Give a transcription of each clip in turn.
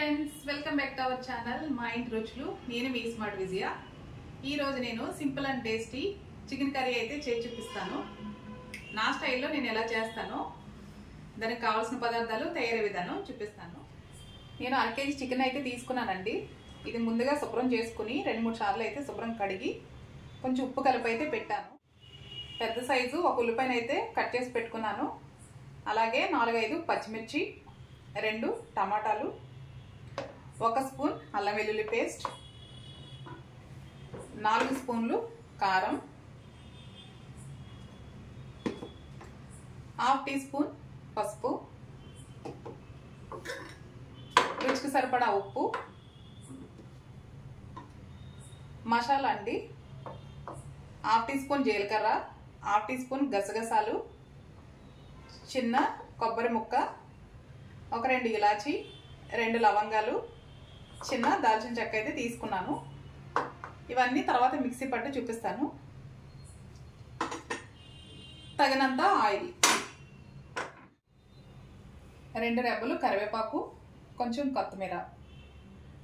Friends, welcome back to our channel మా ఇంటి రుచులు. నేను మీ స్మార్ట్ విజయ. ఈ రోజు నేను simple and tasty chicken curry అయితే చేసి చూపిస్తాను. నా స్టైల్లో నేను ఎలా చేస్తానో దానికి కావాల్సిన పదార్థాలు తయారీ విధానం చూపిస్తాను. నేను 1 kg చికెన్ అయితే తీసుకున్నానండి. ఇది ముందుగా శుభ్రం చేసుకుని 2-3 సార్లు అయితే శుభ్రం కడిగి కొంచెం ఉప్పు కలిపి అయితే పెట్టాను. పెద్ద సైజు ఒక ఉల్లిపాయను అయితే కట్ చేసి పెట్టుకున్నాను. అలాగే 4-5 పచ్చిమిర్చి, 2 టమాటాలు, 1 స్పూన్ అల్లం వెల్లుల్లి పేస్ట్, 4 స్పూన్లు కారం, 1/2 టీ స్పూన్ పసుపు, రుచికి సరిపడా ఉప్పు, మసాలా అండి 1/2 టీ స్పూన్ జీలకర్ర, 1/2 టీ స్పూన్ గసగసాలు, చిన్న కొబ్బరి ముక్క, 2 ఇలాచి, 2 లవంగాలు, చిన్న దాల్చిన చెక్క అయితే తీసుకున్నాను. ఇవన్నీ తర్వాత మిక్సీ పట్టి చూపిస్తాను. తగినంత ఆయిల్, 2 రెబ్బలు కరివేపాకు, కొంచెం కొత్తిమీర.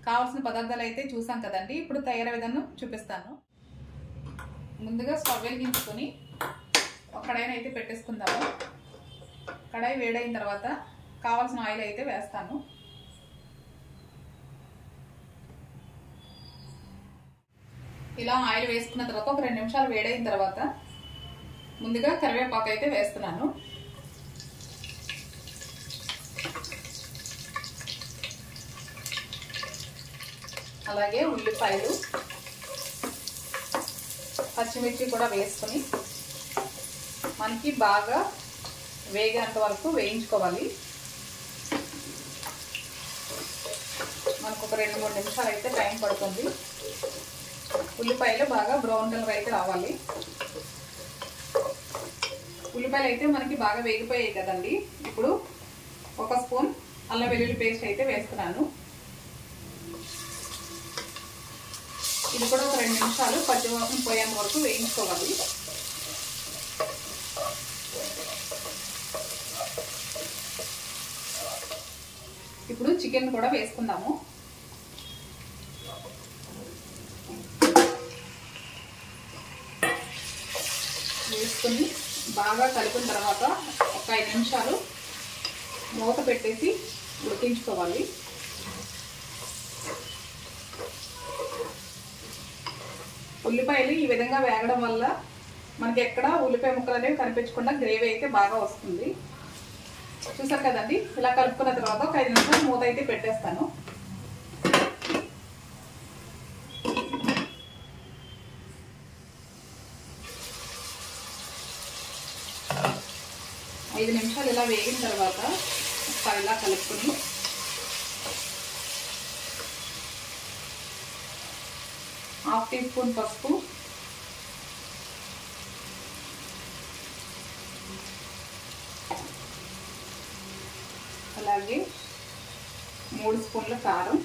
కావాల్సిన పదార్థాలు అయితే చూసాం కదండి. ఇప్పుడు తయారీ విధానం చూపిస్తాను. ముందుగా స్టవ్ వెలిగించుకొని ఒక కడాయిని అయితే పెట్టేసుకుందాము. కడాయి వేడైన తర్వాత కావాల్సిన ఆయిల్ అయితే వేస్తాను. ఇలా ఆయిల్ వేసుకున్న తర్వాత ఒక 2 నిమిషాలు వేడైన తర్వాత ముందుగా కరివేపాకు అయితే వేస్తున్నాను. అలాగే ఉల్లిపాయలు, పచ్చిమిర్చి కూడా వేసుకొని మనకి బాగా వేగేంత వరకు వేయించుకోవాలి. మనకు ఒక 2-3 నిమిషాలు అయితే టైం పడుతుంది. ఉల్లిపాయలు బాగా బ్రౌన్ కలర్ అయితే రావాలి. ఉల్లిపాయలు అయితే మనకి బాగా వేగిపోయాయి కదండి. ఇప్పుడు 1 స్పూన్ అల్లం వెల్లుల్లి పేస్ట్ అయితే వేస్తున్నాను. ఇది కూడా ఒక 2 నిమిషాలు పచ్చివాసన పోయేంత వరకు వేయించుకోవాలి. ఇప్పుడు చికెన్ కూడా వేసుకుందాము. వేసుకొని బాగా కలిపిన తర్వాత ఒక 5 నిమిషాలు మూత పెట్టేసి ఉడికించుకోవాలి. ఉల్లిపాయలు ఈ విధంగా వేగడం వల్ల మనకి ఎక్కడ ఉల్లిపాయ ముక్కలు అనేవి కనిపించకుండా గ్రేవీ అయితే బాగా వస్తుంది. చూసారు కదండి. ఇలా కలుపుకున్న తర్వాత ఒక 5 నిమిషాలు మూత అయితే పెట్టేస్తాను. ఐదు నిమిషాలు ఇలా వేగిన తర్వాత ఒకసారి ఇలా కలుపుకొని హాఫ్ టీ స్పూన్ పసుపు, అలాగే 3 స్పూన్ల కారం,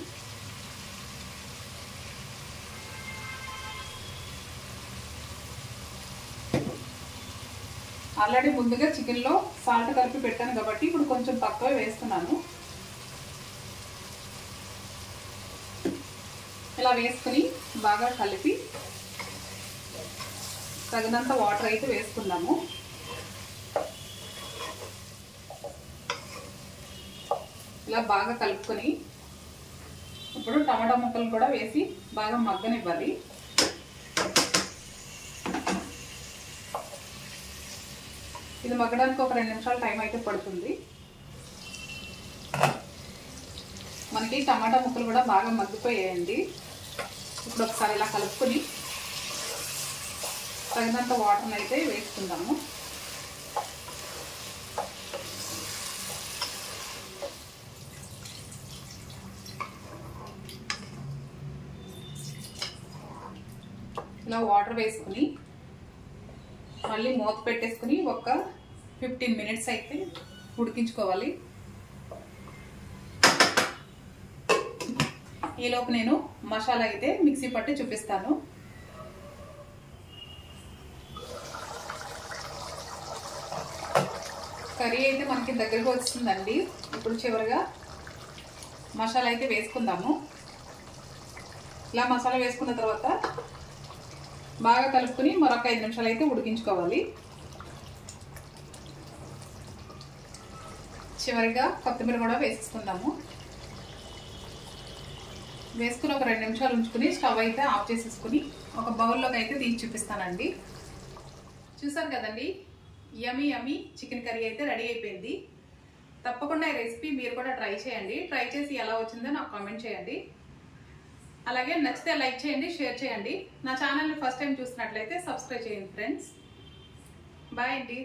ఆల్రెడీ ముందుగా చికెన్లో సాల్ట్ కలిపి పెట్టాను కాబట్టి ఇప్పుడు కొంచెం తక్కువ వేస్తున్నాను. ఇలా వేసుకుని బాగా కలిపి తగినంత వాటర్ అయితే వేసుకుందాము. ఇలా బాగా కలుపుకొని ఇప్పుడు టమాటా ముక్కలు కూడా వేసి బాగా మగ్గనివ్వాలి. ఇది మగ్గడానికి ఒక 2 నిమిషాలు టైం అయితే పడుతుంది. మనకి టమాటా ముక్కలు కూడా బాగా మగ్గిపోయాయండి. ఇప్పుడు ఒకసారి ఇలా కలుపుకొని తగినంత వాటర్ని అయితే వేసుకుందాము. ఇలా వాటర్ వేసుకుని మళ్ళీ మూత పెట్టేసుకుని ఒక 15 మినిట్స్ అయితే ఉడికించుకోవాలి. ఈలోపు నేను మసాలా అయితే మిక్సీ పట్టి చూపిస్తాను. కర్రీ అయితే మనకి దగ్గరకు వస్తుందండి. ఇప్పుడు చివరిగా మసాలా అయితే వేసుకుందాము. ఇలా మసాలా వేసుకున్న తర్వాత బాగా కలుపుకొని మరొక 5 నిమిషాలు అయితే ఉడికించుకోవాలి. చివరిగా కొత్తిమీర కూడా వేసుకుందాము. వేసుకుని ఒక 2 నిమిషాలు ఉంచుకుని స్టవ్ అయితే ఆఫ్ చేసేసుకుని ఒక బౌల్లోకి అయితే తీసి చూపిస్తానండి. చూసారు కదండి, యమ్మీ యమ్మీ చికెన్ కర్రీ అయితే రెడీ అయిపోయింది. తప్పకుండా ఈ రెసిపీ మీరు కూడా ట్రై చేయండి. ట్రై చేసి ఎలా వచ్చిందో నాకు కామెంట్ చేయండి. అలాగే నచ్చితే లైక్ చేయండి, షేర్ చేయండి. నా ఛానల్ని ఫస్ట్ టైం చూసినట్లయితే సబ్స్క్రైబ్ చేయండి ఫ్రెండ్స్. బాయ్ అండి.